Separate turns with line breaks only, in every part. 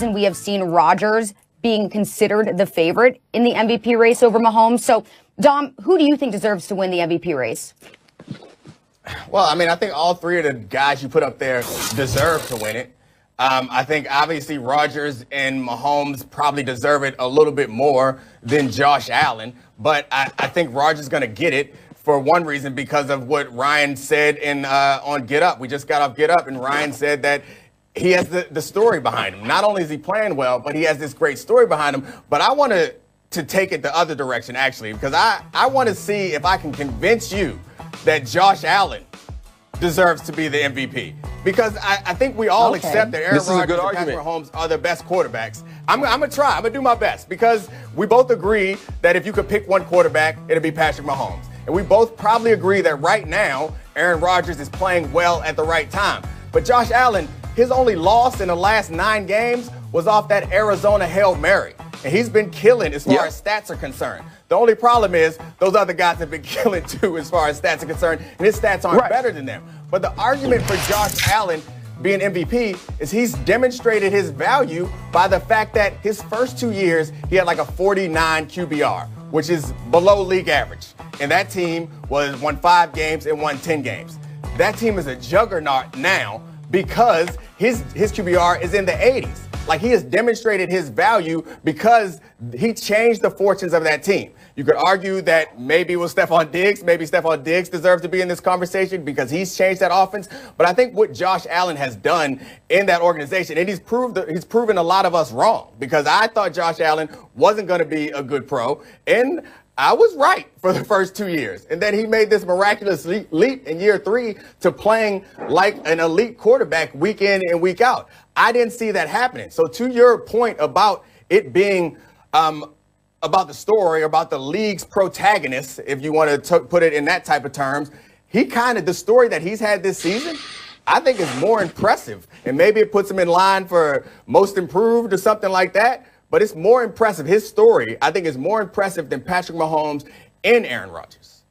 And we have seen Rodgers being considered the favorite in the MVP race over Mahomes. So, Dom, who do you think deserves to win the MVP race?
Well, I mean, I think all three of the guys you put up there deserve to win it. I think obviously Rodgers and Mahomes probably deserve it a little bit more than Josh Allen. But I think Rodgers is going to get it for one reason, because of what Ryan said on Get Up. We just got off Get Up, and Ryan said that he has the story behind him. Not only is he playing well, but he has this great story behind him. But I want to take it the other direction, actually, because I want to see if I can convince you that Josh Allen deserves to be the MVP. Because I think we all accept that Aaron Rodgers and Patrick Mahomes are the best quarterbacks. I'm going to try. I'm going to do my best, because we both agree that if you could pick one quarterback, it'd be Patrick Mahomes. And we both probably agree that right now, Aaron Rodgers is playing well at the right time. But Josh Allen, his only loss in the last 9 games was off that Arizona Hail Mary. And he's been killing as far as stats are concerned. The only problem is those other guys have been killing too as far as stats are concerned, and his stats aren't better than them. But the argument for Josh Allen being MVP is he's demonstrated his value by the fact that his first 2 years, he had like a 49 QBR, which is below league average. And that team won 5 games and won 10 games. That team is a juggernaut now because his QBR is in the 80s. Like, he has demonstrated his value because he changed the fortunes of that team. You could argue that maybe it was Stephon Diggs. Maybe Stephon Diggs deserves to be in this conversation because he's changed that offense. But I think what Josh Allen has done in that organization, and he's proven a lot of us wrong, because I thought Josh Allen wasn't going to be a good pro, and I was right for the first 2 years. And then he made this miraculous leap in year 3 to playing like an elite quarterback week in and week out. I didn't see that happening. So to your point about it being about the story, about the league's protagonist, if you want to put it in that type of terms, the story that he's had this season, I think is more impressive. And maybe it puts him in line for most improved or something like that. But it's more impressive. His story, I think, is more impressive than Patrick Mahomes and Aaron Rodgers.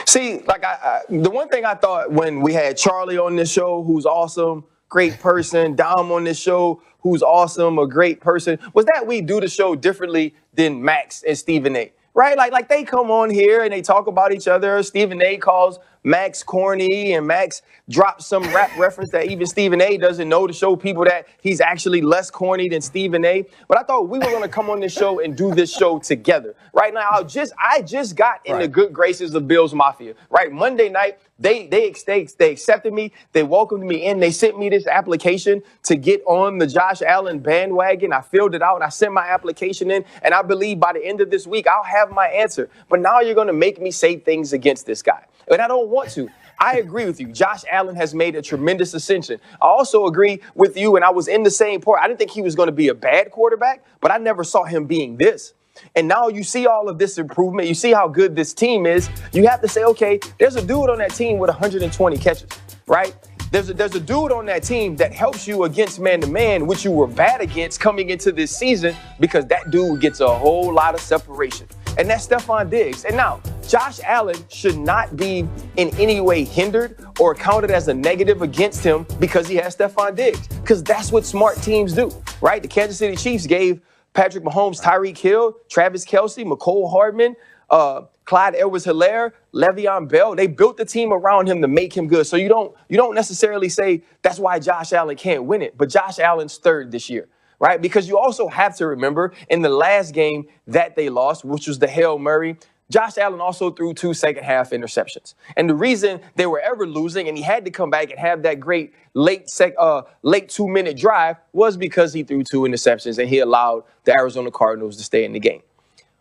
See, like the one thing I thought when we had Charlie on this show, who's awesome, great person, Dom on this show, who's awesome, a great person, was that we do the show differently than Max and Stephen A. Right? Like they come on here and they talk about each other. Stephen A calls Max corny, and Max drops some rap reference that even Stephen A doesn't know to show people that he's actually less corny than Stephen A. But I thought we were going to come on this show and do this show together. Right now, I just got in the good graces of Bills Mafia. Right? Monday night, they accepted me. They welcomed me in. They sent me this application to get on the Josh Allen bandwagon. I filled it out. I sent my application in. And I believe by the end of this week, I'll have my answer. But now you're going to make me say things against this guy. And I don't want to. I agree with you. Josh Allen has made a tremendous ascension. I also agree with you, and I was in the same part. I didn't think he was going to be a bad quarterback, but I never saw him being this. And now you see all of this improvement. You see how good this team is. You have to say, okay, there's a dude on that team with 120 catches, right? There's a dude on that team that helps you against man-to-man, which you were bad against coming into this season, because that dude gets a whole lot of separation. And that's Stephon Diggs. And now, Josh Allen should not be in any way hindered or counted as a negative against him because he has Stephon Diggs. Because that's what smart teams do, right? The Kansas City Chiefs gave Patrick Mahomes, Tyreek Hill, Travis Kelce, McCole Hardman, Clyde Edwards-Helaire, Le'Veon Bell. They built the team around him to make him good. So you don't necessarily say that's why Josh Allen can't win it. But Josh Allen's third this year. Right? Because you also have to remember in the last game that they lost, which was the Hail Mary, Josh Allen also threw 2 second-half interceptions. And the reason they were ever losing and he had to come back and have that great late 2-minute drive was because he threw 2 interceptions and he allowed the Arizona Cardinals to stay in the game.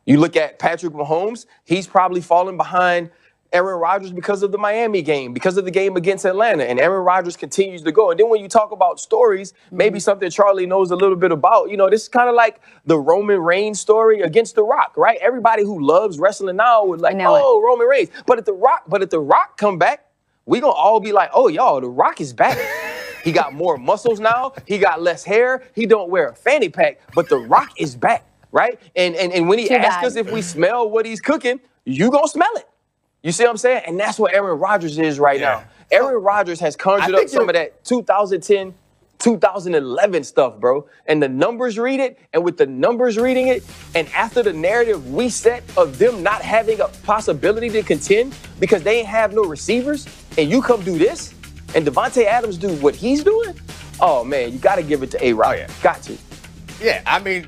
You look at Patrick Mahomes, he's probably fallen behind Aaron Rodgers because of the Miami game, because of the game against Atlanta, and Aaron Rodgers continues to go. And then when you talk about stories, maybe something Charlie knows a little bit about, this is kind of like the Roman Reigns story against The Rock, right? Everybody who loves wrestling now would like, oh, Roman Reigns. But if The Rock come back, we gonna all be like, oh, y'all, The Rock is back. He got more muscles now. He got less hair. He don't wear a fanny pack, but The Rock is back, right? And when he asks us if we smell what he's cooking, you gonna smell it. You see what I'm saying? And that's what Aaron Rodgers is right now. Aaron Rodgers has conjured up some of that 2010 2011 stuff, bro. And the numbers read it, and with the numbers reading it, and after the narrative we set of them not having a possibility to contend because they ain't have no receivers, and you come do this, and Devontae Adams do what he's doing, oh man, you got to give it to A-Rod.
Oh, yeah.
Got to.
Yeah, I mean,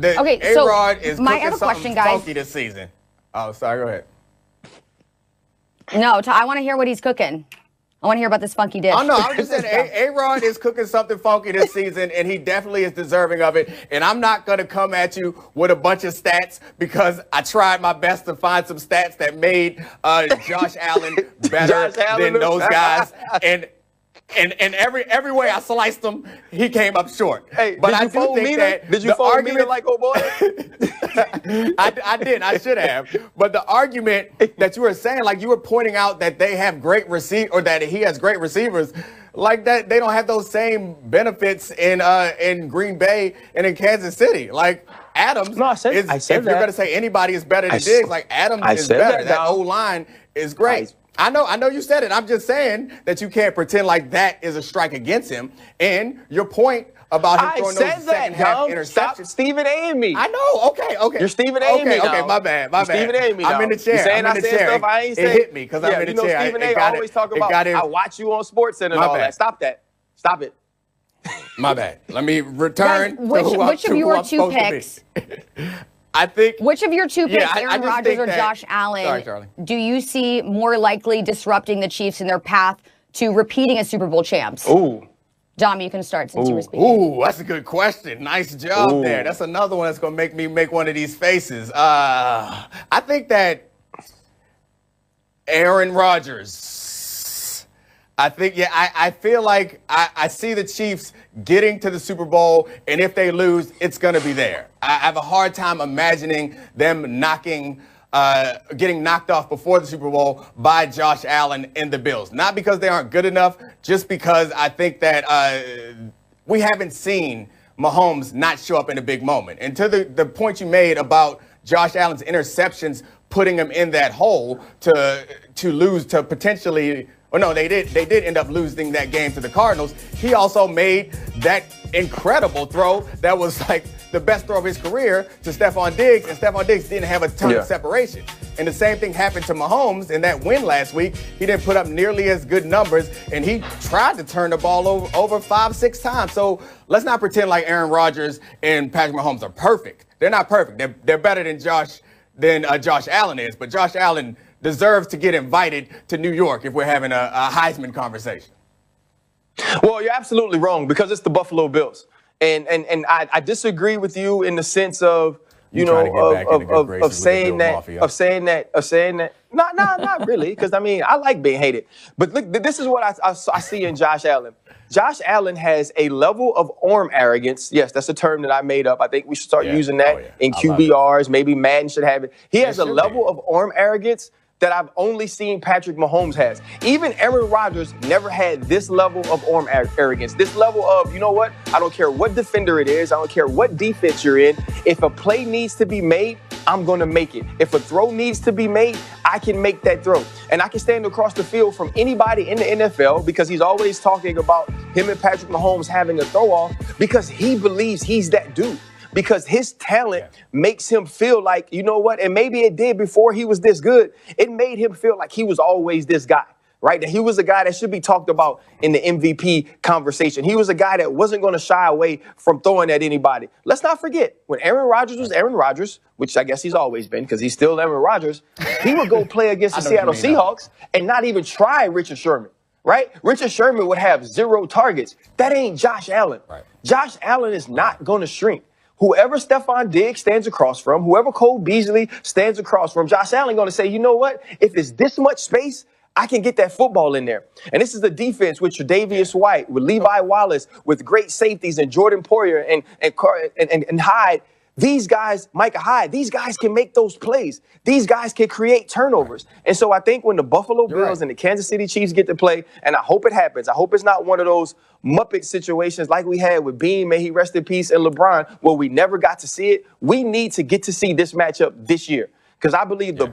Okay, so
A-Rod is
my
cooking
other question,
something
guys.
funky this season. Oh, sorry, go ahead.
No, I want to hear what he's cooking. I want to hear about this funky dish.
Oh, no, I was just saying A-Rod is cooking something funky this season, and he definitely is deserving of it. And I'm not going to come at you with a bunch of stats because I tried my best to find some stats that made Josh Allen better than those guys. And every way I sliced him, he came up short.
Hey,
but I do think that
did you fold me like, oh boy?
I did. I should have. But the argument that you were saying, like you were pointing out that they have great or that he has great receivers, like that they don't have those same benefits in Green Bay and in Kansas City. Like Adams,
no, I said
if
that.
you're gonna say anybody is better than Diggs, like Adams is better. That O-line is great. I know you said it. I'm just saying that you can't pretend like that is a strike against him. And your point about him throwing those second half interceptions.
Stop Stephen A. me.
I know. Okay.
You're Stephen A. me.
Okay, my bad.
Stephen A. me.
I'm in the chair.
You saying
I'm in the chair.
Stuff I ain't
it hit me because I'm in the chair.
Stephen A. always talk about, I watch you on SportsCenter and all that. Stop that. Stop it.
My bad. Let me return
Guys, which of your two picks?
I think.
Which of your two picks,
I
Aaron
just
Rodgers
think
or
that,
Josh Allen,
sorry, Charlie.
do you see more likely disrupting the Chiefs in their path to repeating as Super Bowl champs?
Ooh.
Dom, you can start since you were speaking.
Ooh, that's a good question. Nice job there. That's another one that's going to make me make one of these faces. I think that Aaron Rodgers. I think, I feel like I see the Chiefs getting to the Super Bowl, and if they lose, it's going to be there. I have a hard time imagining them getting knocked off before the Super Bowl by Josh Allen and the Bills. Not because they aren't good enough, just because I think that we haven't seen Mahomes not show up in a big moment. And to the point you made about Josh Allen's interceptions putting him in that hole to lose to potentially. Well, no, they did end up losing that game to the Cardinals. He also made that incredible throw that was like the best throw of his career to Stephon Diggs, and Stephon Diggs didn't have a ton of separation. And the same thing happened to Mahomes in that win last week. He didn't put up nearly as good numbers, and he tried to turn the ball over 5-6 times. So let's not pretend like Aaron Rodgers and Patrick Mahomes are perfect. They're not perfect. They're better than Josh Allen is, but Josh Allen deserves to get invited to New York if we're having a Heisman conversation.
Well, you're absolutely wrong because it's the Buffalo Bills. And I disagree with you in the sense of, of saying that. Not really, because I mean, I like being hated. But look, this is what I see in Josh Allen. Josh Allen has a level of arm arrogance. Yes, that's a term that I made up. I think we should start using that in QBRs. Maybe Madden should have it. He has a level of arm arrogance that I've only seen Patrick Mahomes has. Even Aaron Rodgers never had this level of arm arrogance, this level of, you know what, I don't care what defender it is, I don't care what defense you're in, if a play needs to be made, I'm gonna make it. If a throw needs to be made, I can make that throw. And I can stand across the field from anybody in the NFL because he's always talking about him and Patrick Mahomes having a throw-off because he believes he's that dude. Because his talent makes him feel like, you know what, and maybe it did before he was this good, it made him feel like he was always this guy, right? That he was a guy that should be talked about in the MVP conversation. He was a guy that wasn't going to shy away from throwing at anybody. Let's not forget, when Aaron Rodgers was Aaron Rodgers, which I guess he's always been because he's still Aaron Rodgers, he would go play against the Seattle Seahawks and not even try Richard Sherman, right? Richard Sherman would have 0 targets. That ain't Josh Allen. Right. Josh Allen is not going to shrink. Whoever Stephon Diggs stands across from, whoever Cole Beasley stands across from, Josh Allen going to say, you know what? If it's this much space, I can get that football in there. And this is the defense with Tre'Davious White, with Levi Wallace, with great safeties and Jordan Poyer and Hyde. These guys, Micah Hyde, these guys can make those plays. These guys can create turnovers. And so I think when the Buffalo Bills and the Kansas City Chiefs get to play, and I hope it happens, I hope it's not one of those Muppet situations like we had with Bean, may he rest in peace, and LeBron, where we never got to see it. We need to get to see this matchup this year because I believe the